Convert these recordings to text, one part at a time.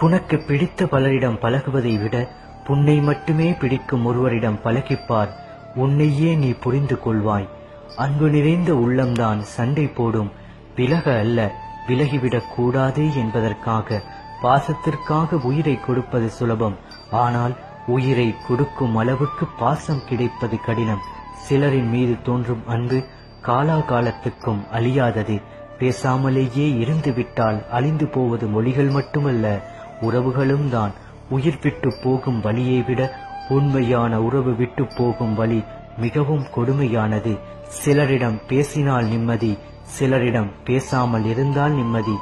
உனக்கு பிடித்த பலரிடம் பழகுவதை விட புன்னை மட்டுமே பிடிக்கும் ஒருவரிடம் பழகிப்பார். உன்னையே நீ புரிந்து கொள்வாய். அன்பு நிறைந்த உள்ளம்தான் சண்டை போடும். விலக அல்ல, விலகிவிடக் கூடாதே என்பதற்காக. பாசத்திற்காக உயிரை கொடுப்பது சுலபம். ஆனால் உயிரை கொடுக்கும் அளவுக்கு பாசம் கிடைப்பது கடினம். சிலரின் மீது தோன்றும் அன்பு காலாகாலத்துக்கும் அழியாதது. பேசாமலேயே இருந்து விட்டால் அழிந்து போவது மொழிகள் மட்டுமல்ல, உறவுகளும் தான். உயிர் விட்டு போகும் வழியை விட உண்மையான உறவு விட்டு போகும் வழி மிகவும் கொடுமையானது. சிலரிடம் பேசினால் நிம்மதி, சிலரிடம் பேசாமல் இருந்தால் நிம்மதி.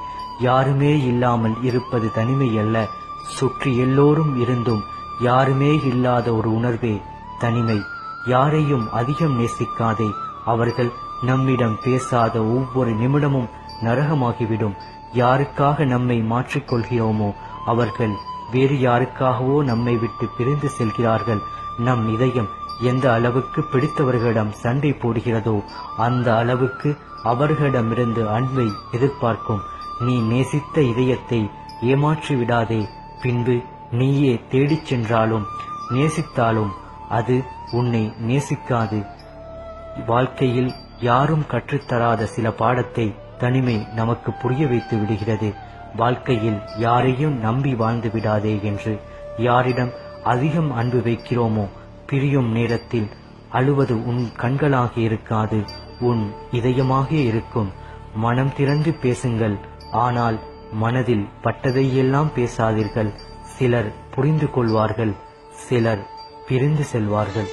யாருமே இல்லாமல் இருப்பது தனிமை அல்ல, சுற்றி எல்லோரும் இருந்தும் யாருமே இல்லாத ஒரு உணர்வே தனிமை. யாரையும் அதிகம் நேசிக்காதே. அவர்கள் நம்மிடம் பேசாத ஒவ்வொரு நிமிடமும் நரகமாகிவிடும். யாருக்காக நம்மை மாற்றிக்கொள்கிறோமோ அவர்கள் வேறு யாருக்காகவோ நம்மை விட்டு பிரிந்து செல்கிறார்கள். நம் இதயம் எந்த அளவுக்கு பிடித்தவர்களிடம் சண்டை போடுகிறதோ அந்த அளவுக்கு அவர்களிடமிருந்து அன்பை எதிர்பார்க்கும். நீ நேசித்த இதயத்தை ஏமாற்றி விடாதே. பின்பு நீயே தேடிச் சென்றாலும் நேசித்தாலும் அது உன்னை நேசிக்காது. வாழ்க்கையில் யாரும் கற்றுத்தராத சில பாடத்தை தனிமை நமக்கு புரிய வைத்து விடுகிறது. வாழ்க்கையில் யாரையும் நம்பி வாழ்ந்து விடாதே என்று. யாரிடம் அதிகம் அன்பு வைக்கிறோமோ பிரியும் நேரத்தில் அழுவது உன் கண்களாக இருக்காது, உன் இதயமாக இருக்கும். மனம் திறந்து பேசுங்கள், ஆனால் மனதில் பட்டதையெல்லாம் பேசாதீர்கள். சிலர் புரிந்து கொள்வார்கள், சிலர் பிரிந்து செல்வார்கள்.